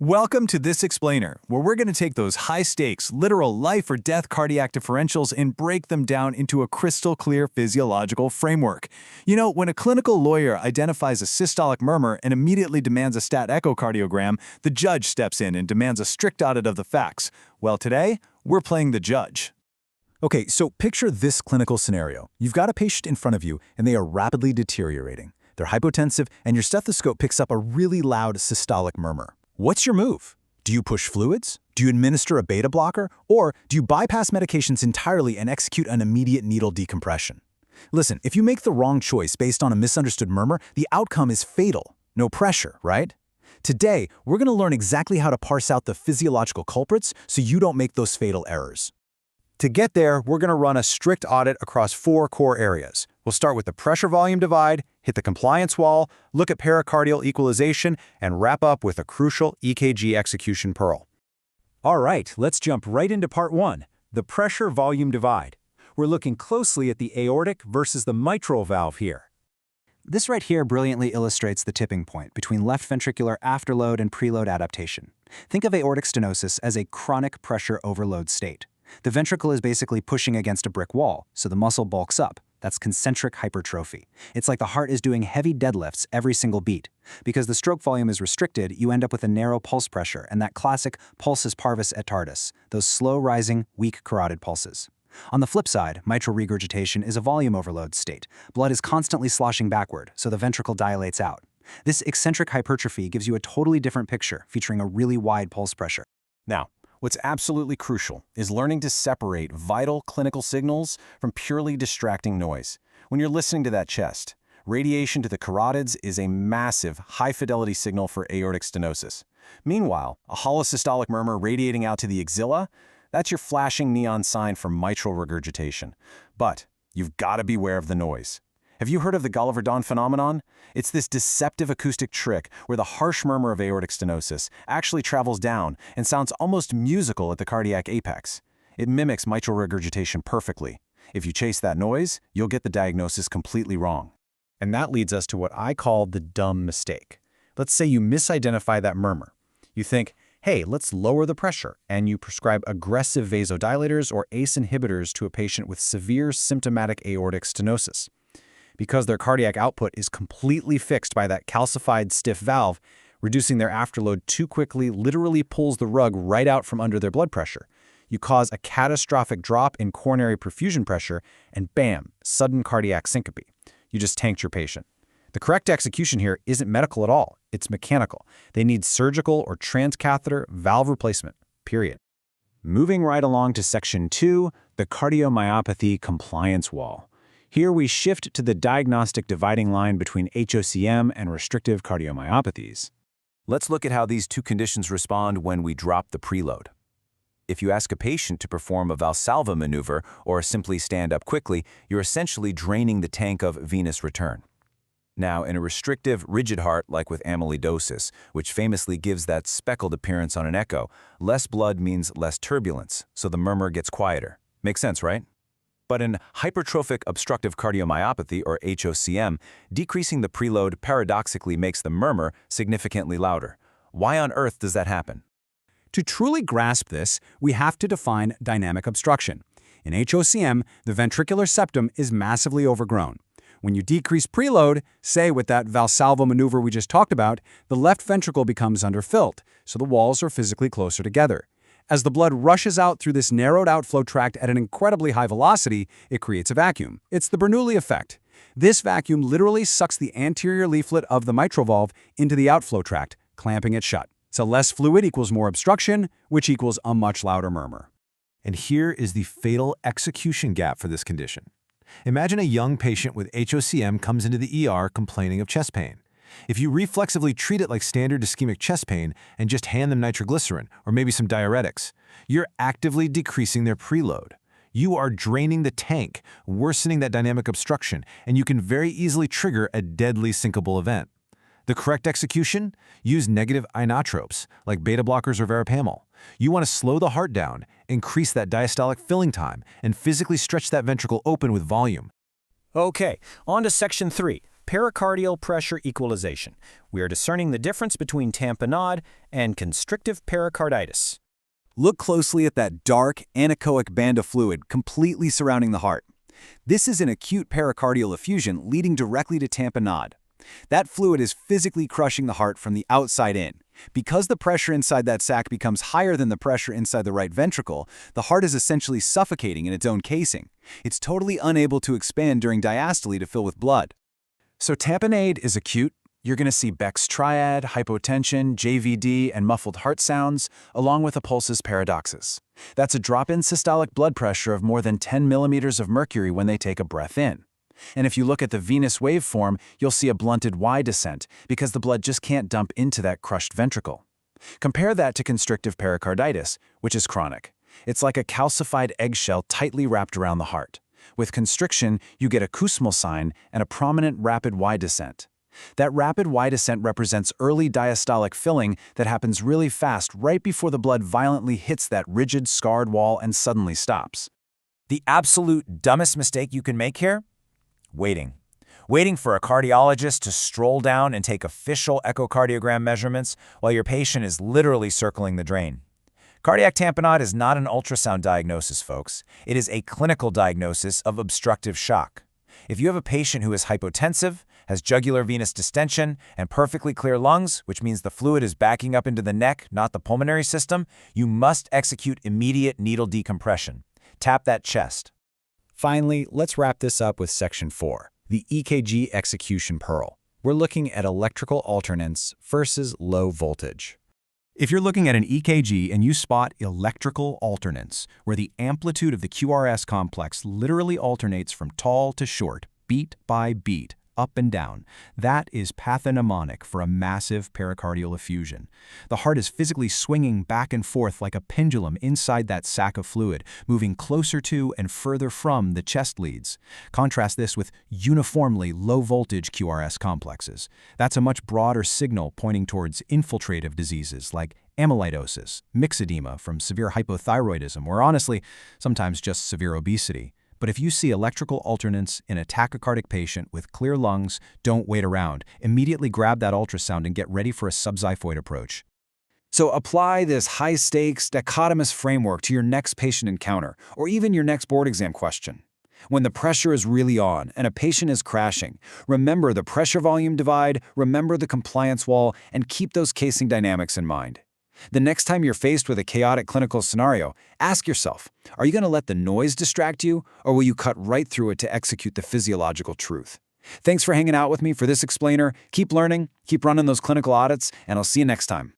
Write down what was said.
Welcome to This Explainer, where we're going to take those high-stakes, literal life-or-death cardiac differentials and break them down into a crystal-clear physiological framework. You know, when a clinical lawyer identifies a systolic murmur and immediately demands a stat echocardiogram, the judge steps in and demands a strict audit of the facts. Well, today, we're playing the judge. Okay, so picture this clinical scenario. You've got a patient in front of you, and they are rapidly deteriorating. They're hypotensive, and your stethoscope picks up a really loud systolic murmur. What's your move? Do you push fluids? Do you administer a beta blocker? Or do you bypass medications entirely and execute an immediate needle decompression? Listen, if you make the wrong choice based on a misunderstood murmur, the outcome is fatal. No pressure, right? Today, we're going to learn exactly how to parse out the physiological culprits so you don't make those fatal errors. To get there, we're going to run a strict audit across 4 core areas. We'll start with the pressure-volume divide, hit the compliance wall, look at pericardial equalization, and wrap up with a crucial EKG execution pearl. All right, let's jump right into part 1, the pressure-volume divide. We're looking closely at the aortic versus the mitral valve here. This right here brilliantly illustrates the tipping point between left ventricular afterload and preload adaptation. Think of aortic stenosis as a chronic pressure overload state. The ventricle is basically pushing against a brick wall, so the muscle bulks up. That's concentric hypertrophy. It's like the heart is doing heavy deadlifts every single beat. Because the stroke volume is restricted, you end up with a narrow pulse pressure and that classic pulsus parvis et tardus, those slow-rising, weak carotid pulses. On the flip side, mitral regurgitation is a volume overload state. Blood is constantly sloshing backward, so the ventricle dilates out. This eccentric hypertrophy gives you a totally different picture, featuring a really wide pulse pressure. Now, what's absolutely crucial is learning to separate vital clinical signals from purely distracting noise. When you're listening to that chest, radiation to the carotids is a massive, high-fidelity signal for aortic stenosis. Meanwhile, a hollow systolic murmur radiating out to the axilla, that's your flashing neon sign for mitral regurgitation. But you've got to beware of the noise. Have you heard of the Gulliver-Dawn phenomenon? It's this deceptive acoustic trick where the harsh murmur of aortic stenosis actually travels down and sounds almost musical at the cardiac apex. It mimics mitral regurgitation perfectly. If you chase that noise, you'll get the diagnosis completely wrong. And that leads us to what I call the dumb mistake. Let's say you misidentify that murmur. You think, hey, let's lower the pressure, and you prescribe aggressive vasodilators or ACE inhibitors to a patient with severe symptomatic aortic stenosis. Because their cardiac output is completely fixed by that calcified stiff valve, reducing their afterload too quickly literally pulls the rug right out from under their blood pressure. You cause a catastrophic drop in coronary perfusion pressure, and bam, sudden cardiac syncope. You just tanked your patient. The correct execution here isn't medical at all. It's mechanical. They need surgical or transcatheter valve replacement, period. Moving right along to section 2, the cardiomyopathy compliance wall. Here we shift to the diagnostic dividing line between HOCM and restrictive cardiomyopathies. Let's look at how these two conditions respond when we drop the preload. If you ask a patient to perform a Valsalva maneuver or simply stand up quickly, you're essentially draining the tank of venous return. Now, in a restrictive, rigid heart like with amyloidosis, which famously gives that speckled appearance on an echo, less blood means less turbulence, so the murmur gets quieter. Makes sense, right? But in hypertrophic obstructive cardiomyopathy, or HOCM, decreasing the preload paradoxically makes the murmur significantly louder. Why on earth does that happen? To truly grasp this, we have to define dynamic obstruction. In HOCM, the ventricular septum is massively overgrown. When you decrease preload, say with that Valsalva maneuver we just talked about, the left ventricle becomes underfilled, so the walls are physically closer together. As the blood rushes out through this narrowed outflow tract at an incredibly high velocity, it creates a vacuum. It's the Bernoulli effect. This vacuum literally sucks the anterior leaflet of the mitral valve into the outflow tract, clamping it shut. So less fluid equals more obstruction, which equals a much louder murmur. And here is the fatal execution gap for this condition. Imagine a young patient with HOCM comes into the ER complaining of chest pain. If you reflexively treat it like standard ischemic chest pain and just hand them nitroglycerin or maybe some diuretics, you're actively decreasing their preload. You are draining the tank, worsening that dynamic obstruction, and you can very easily trigger a deadly syncopal event. The correct execution? Use negative inotropes like beta blockers or verapamil. You want to slow the heart down, increase that diastolic filling time, and physically stretch that ventricle open with volume. Okay, on to section 3, pericardial pressure equalization. We are discerning the difference between tamponade and constrictive pericarditis. Look closely at that dark, anechoic band of fluid completely surrounding the heart. This is an acute pericardial effusion leading directly to tamponade. That fluid is physically crushing the heart from the outside in. Because the pressure inside that sac becomes higher than the pressure inside the right ventricle, the heart is essentially suffocating in its own casing. It's totally unable to expand during diastole to fill with blood. So tamponade is acute. You're going to see Beck's triad, hypotension, JVD, and muffled heart sounds, along with a pulsus paradoxus. That's a drop-in systolic blood pressure of more than 10 millimeters of mercury when they take a breath in. And if you look at the venous waveform, you'll see a blunted Y descent because the blood just can't dump into that crushed ventricle. Compare that to constrictive pericarditis, which is chronic. It's like a calcified eggshell tightly wrapped around the heart. With constriction, you get a Kussmaul sign and a prominent rapid Y descent. That rapid Y descent represents early diastolic filling that happens really fast right before the blood violently hits that rigid, scarred wall and suddenly stops. The absolute dumbest mistake you can make here? Waiting. Waiting for a cardiologist to stroll down and take official echocardiogram measurements while your patient is literally circling the drain. Cardiac tamponade is not an ultrasound diagnosis, folks. It is a clinical diagnosis of obstructive shock. If you have a patient who is hypotensive, has jugular venous distension, and perfectly clear lungs, which means the fluid is backing up into the neck, not the pulmonary system, you must execute immediate needle decompression. Tap that chest. Finally, let's wrap this up with Section 4, the EKG execution pearl. We're looking at electrical alternance versus low voltage. If you're looking at an EKG and you spot electrical alternance, where the amplitude of the QRS complex literally alternates from tall to short, beat by beat, up and down, that is pathognomonic for a massive pericardial effusion. The heart is physically swinging back and forth like a pendulum inside that sac of fluid, moving closer to and further from the chest leads. Contrast this with uniformly low-voltage QRS complexes. That's a much broader signal pointing towards infiltrative diseases like amyloidosis, myxedema from severe hypothyroidism, or honestly, sometimes just severe obesity. But if you see electrical alternance in a tachycardic patient with clear lungs, don't wait around. Immediately grab that ultrasound and get ready for a subxiphoid approach. So apply this high-stakes, dichotomous framework to your next patient encounter, or even your next board exam question. When the pressure is really on and a patient is crashing, remember the pressure-volume divide, remember the compliance wall, and keep those casing dynamics in mind. The next time you're faced with a chaotic clinical scenario, ask yourself, are you going to let the noise distract you, or will you cut right through it to execute the physiological truth? Thanks for hanging out with me for this explainer. Keep learning, keep running those clinical audits, and I'll see you next time.